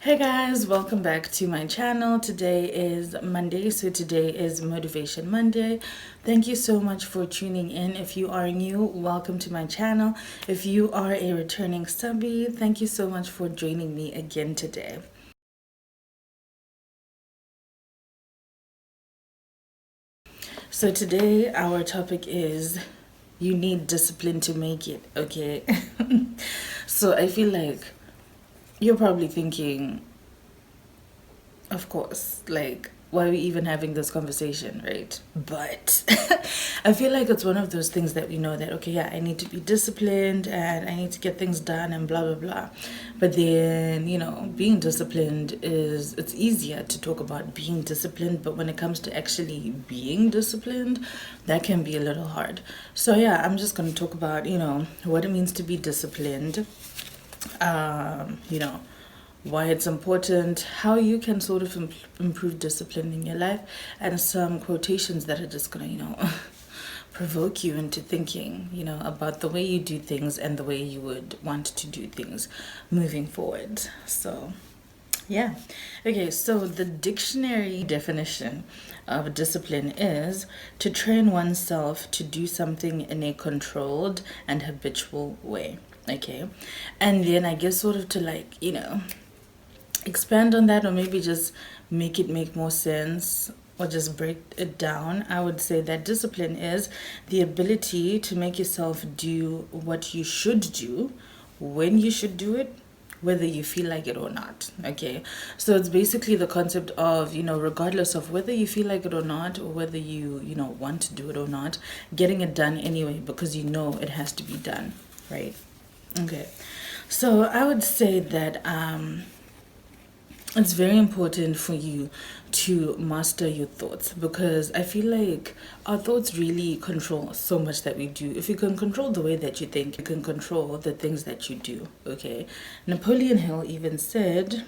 Hey guys, welcome back to my channel. Today is Monday, so today is Motivation Monday. Thank you so much for tuning in. If you are new, welcome to my channel. If you are a returning subby, thank you so much for joining me again today. So today our topic is you need discipline to make it, okay? So I feel like you're probably thinking, of course, like, why are we even having this conversation, right? But I feel like it's one of those things that we know that, okay, yeah, I need to be disciplined and I need to get things done and blah, blah, blah. But then, being disciplined it's easier to talk about being disciplined, but when it comes to actually being disciplined, that can be a little hard. So, yeah, I'm just going to talk about, what it means to be disciplined, um, you know, why it's important, how you can sort of improve discipline in your life, and some quotations that are just gonna, provoke you into thinking, about the way you do things and the way you would want to do things moving forward. So, yeah. Okay, so the dictionary definition of discipline is to train oneself to do something in a controlled and habitual way. Okay. And then I guess sort of to expand on that, or maybe just make it make more sense, or just break it down, I would say that discipline is the ability to make yourself do what you should do when you should do it, whether you feel like it or not. Okay, so it's basically the concept of, regardless of whether you feel like it or not, or whether you want to do it or not, getting it done anyway because you know it has to be done, right? Okay, so I would say that it's very important for you to master your thoughts, because I feel like our thoughts really control so much that we do. If you can control the way that you think, you can control the things that you do. Okay, Napoleon Hill even said,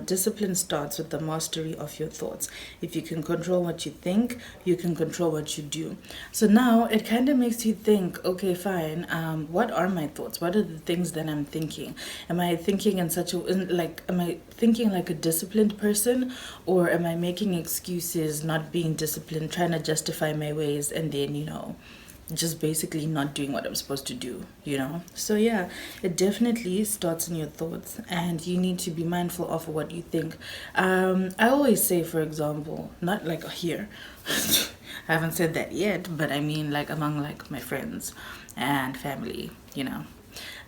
discipline starts with the mastery of your thoughts. If you can control what you think, you can control what you do. So now it kind of makes you think, okay, fine, what are my thoughts? What are the things that I'm thinking? Am I thinking am I thinking like a disciplined person, or am I making excuses, not being disciplined, trying to justify my ways, and then, just basically not doing what I'm supposed to do. So, yeah, it definitely starts in your thoughts, and you need to be mindful of what you think. I always say, for example, not like here, I haven't said that yet, but I mean, like, among like my friends and family,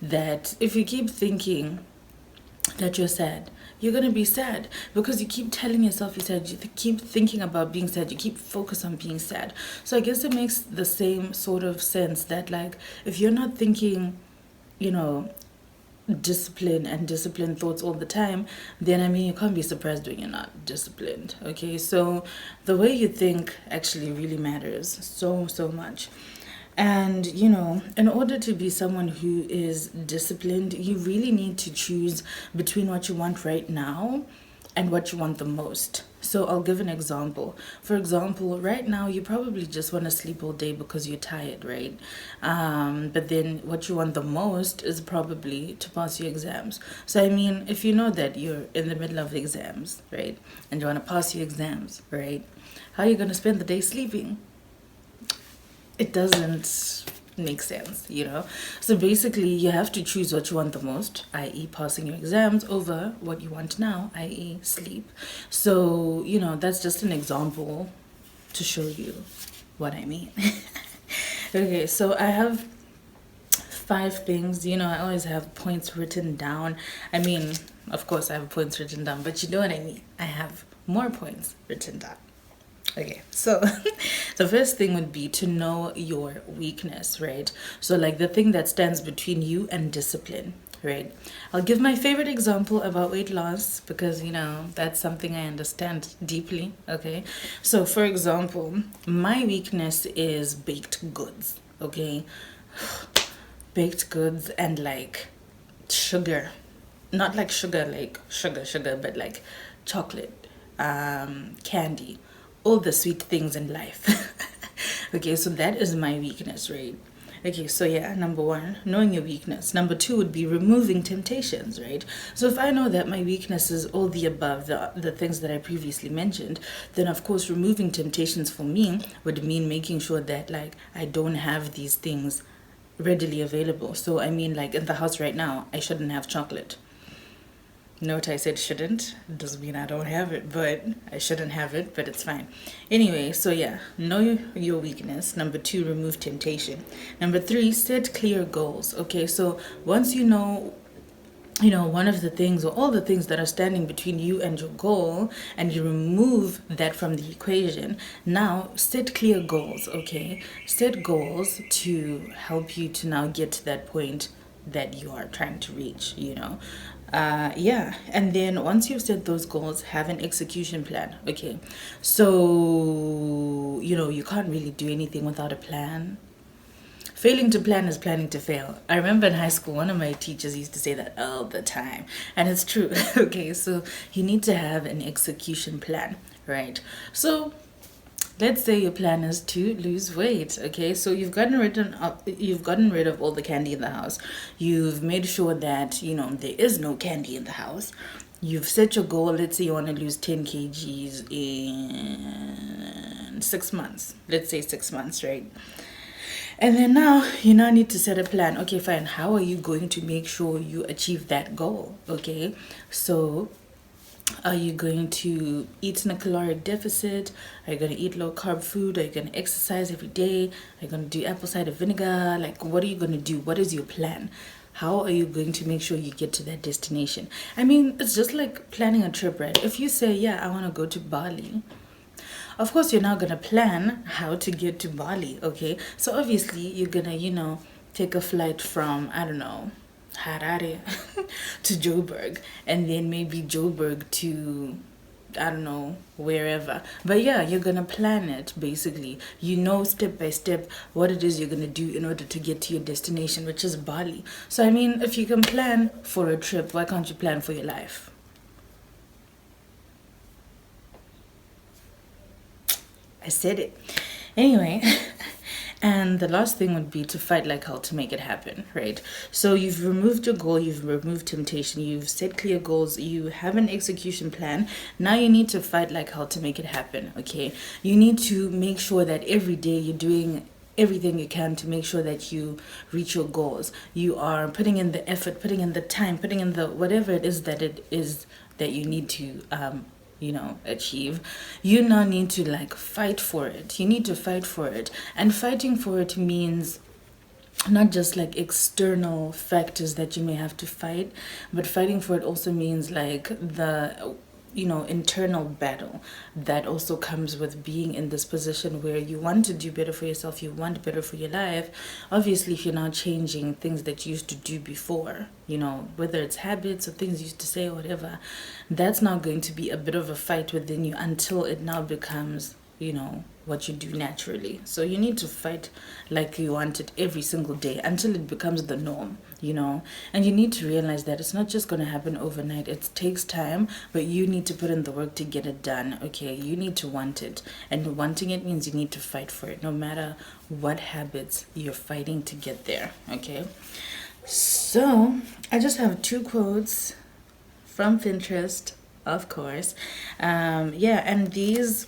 that if you keep thinking that you're sad, you're gonna be sad because you keep telling yourself you're sad. You keep thinking about being sad. You keep focused on being sad. So I guess it makes the same sort of sense that, like, if you're not thinking, you know, discipline and disciplined thoughts all the time, then I mean, you can't be surprised when you're not disciplined. Okay, so the way you think actually really matters so much. And, in order to be someone who is disciplined, you really need to choose between what you want right now and what you want the most. So I'll give an example. For example, right now you probably just want to sleep all day because you're tired, right? But then what you want the most is probably to pass your exams. So I mean, if you know that you're in the middle of exams, right, and you want to pass your exams, right, how are you going to spend the day sleeping? It doesn't make sense. So basically, you have to choose what you want the most, i.e., passing your exams, over what you want now, i.e., sleep. So, that's just an example to show you what I mean. Okay, so I have 5 things. I always have points written down. I mean, of course, I have points written down, but you know what I mean. I have more points written down. Okay, so the first thing would be to know your weakness, right? So, like, the thing that stands between you and discipline, right? I'll give my favorite example about weight loss because, that's something I understand deeply, okay? So, for example, my weakness is baked goods, okay? Baked goods and, like, sugar. Not like sugar, but like chocolate, candy, all the sweet things in life. Okay, so that is my weakness, right? Okay, so yeah, number one, knowing your weakness. Number two would be removing temptations, right? So if I know that my weakness is all the above, the things that I previously mentioned, then of course removing temptations for me would mean making sure that like I don't have these things readily available. So I mean like in the house right now, I shouldn't have chocolate. Note I said shouldn't. It doesn't mean I don't have it, but I shouldn't have it, but it's fine. Anyway, so yeah, know your weakness. Number two, remove temptation. Number three, set clear goals. Okay, so once you know one of the things or all the things that are standing between you and your goal, and you remove that from the equation, now set clear goals. Okay, set goals to help you to now get to that point that you are trying to reach. Yeah, and then once you've set those goals, have an execution plan. Okay, so you can't really do anything without a plan. Failing to plan is planning to fail. I remember in high school, one of my teachers used to say that all the time. And it's true. Okay, so you need to have an execution plan, right? So let's say your plan is to lose weight. Okay, so you've gotten rid of all the candy in the house. You've made sure that there is no candy in the house. You've set your goal. Let's say you want to lose 10 kgs in 6 months. Let's say 6 months, right? And then now you now need to set a plan. Okay, fine. How are you going to make sure you achieve that goal? Okay, so are you going to eat in a caloric deficit? Are you going to eat low carb food? Are you going to exercise every day? Are you going to do apple cider vinegar? Like, what are you going to do? What is your plan? How are you going to make sure you get to that destination? I mean, it's just like planning a trip, right? If you say, yeah, I want to go to Bali, of course, you're not going to plan how to get to Bali, okay? So obviously, you're going to, take a flight from, I don't know, Harare to Joburg, and then maybe Joburg to, I don't know, wherever. But yeah, you're going to plan it, basically. You know step by step what it is you're going to do in order to get to your destination, which is Bali. So, I mean, if you can plan for a trip, why can't you plan for your life? I said it. Anyway, and the last thing would be to fight like hell to make it happen, right? So you've removed your goal, you've removed temptation, you've set clear goals, you have an execution plan. Now you need to fight like hell to make it happen, okay? You need to make sure that every day you're doing everything you can to make sure that you reach your goals. You are putting in the effort, putting in the time, putting in the whatever it is that you need to achieve. You now need to like fight for it. You need to fight for it. And fighting for it means not just like external factors that you may have to fight, but fighting for it also means like the internal battle that also comes with being in this position where you want to do better for yourself, you want better for your life. Obviously, if you're not changing things that you used to do before, whether it's habits or things you used to say or whatever, that's now going to be a bit of a fight within you until it now becomes what you do naturally. So you need to fight like you want it every single day until it becomes the norm. And you need to realize that it's not just going to happen overnight. It takes time, but you need to put in the work to get it done. Okay, you need to want it, and wanting it means you need to fight for it, no matter what habits you're fighting to get there. Okay, so I just have two quotes from Pinterest, of course. Yeah, and these,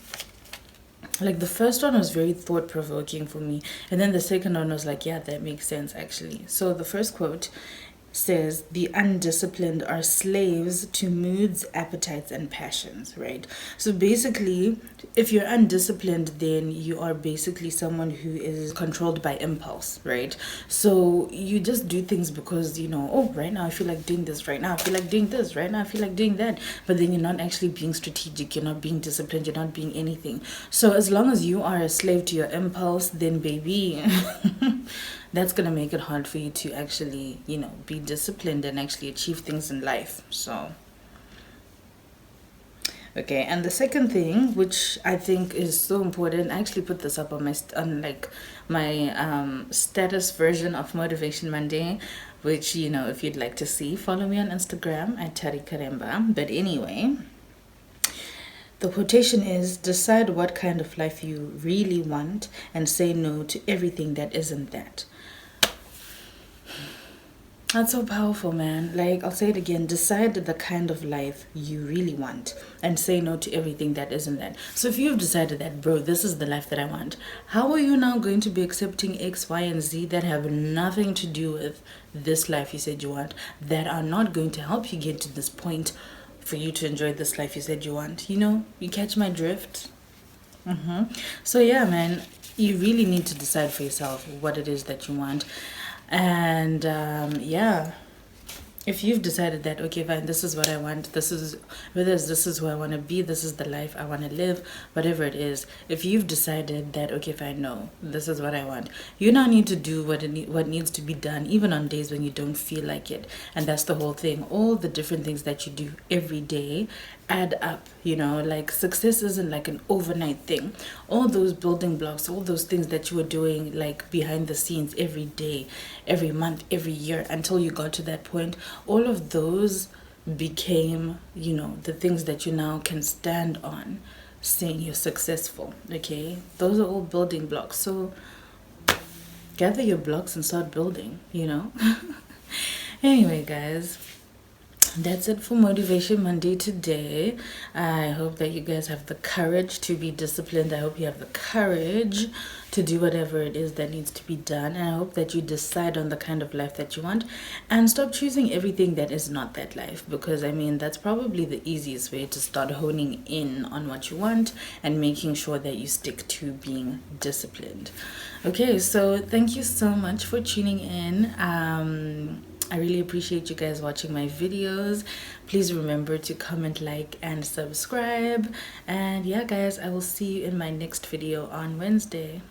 like, the first one was very thought provoking for me, and then the second one was like, yeah, that makes sense actually. So the first quote says, the undisciplined are slaves to moods, appetites, and passions, right? So basically, if you're undisciplined, then you are basically someone who is controlled by impulse, right? So you just do things because, oh, right now I feel like doing this, right now I feel like doing this, right now I feel like doing that. But then you're not actually being strategic, you're not being disciplined, you're not being anything. So as long as you are a slave to your impulse, then baby, that's going to make it hard for you to actually, be disciplined and actually achieve things in life. So, okay. And the second thing, which I think is so important, I actually put this up on my status version of Motivation Monday, which, if you'd like to see, follow me on Instagram at tarikaremba. But anyway, the quotation is, decide what kind of life you really want and say no to everything that isn't that. That's so powerful, man. Like, I'll say it again, decide the kind of life you really want and say no to everything that isn't that. So, if you've decided that, bro, this is the life that I want, how are you now going to be accepting X, Y, and Z that have nothing to do with this life you said you want, that are not going to help you get to this point for you to enjoy this life you said you want? You know, you catch my drift? So, yeah, man, you really need to decide for yourself what it is that you want. And yeah, if you've decided that, okay, fine, this is what I want, this is, whether it's this is who I want to be, this is the life I want to live, whatever it is, if you've decided that, okay, fine, no, this is what I want, you now need to do what needs to be done, even on days when you don't feel like it. And that's the whole thing. All the different things that you do every day add up, you know, like success isn't like an overnight thing. All those building blocks, all those things that you were doing like behind the scenes every day, every month, every year until you got to that point, all of those became, you know, the things that you now can stand on saying you're successful. Okay, those are all building blocks. So gather your blocks and start building, you know. Anyway, guys, that's it for Motivation Monday today. I hope that you guys have the courage to be disciplined. I hope you have the courage to do whatever it is that needs to be done. And I hope that you decide on the kind of life that you want and stop choosing everything that is not that life. Because, I mean, that's probably the easiest way to start honing in on what you want and making sure that you stick to being disciplined. Okay, so thank you so much for tuning in. I really appreciate you guys watching my videos. Please remember to comment, like, and subscribe. And yeah, guys, I will see you in my next video on Wednesday.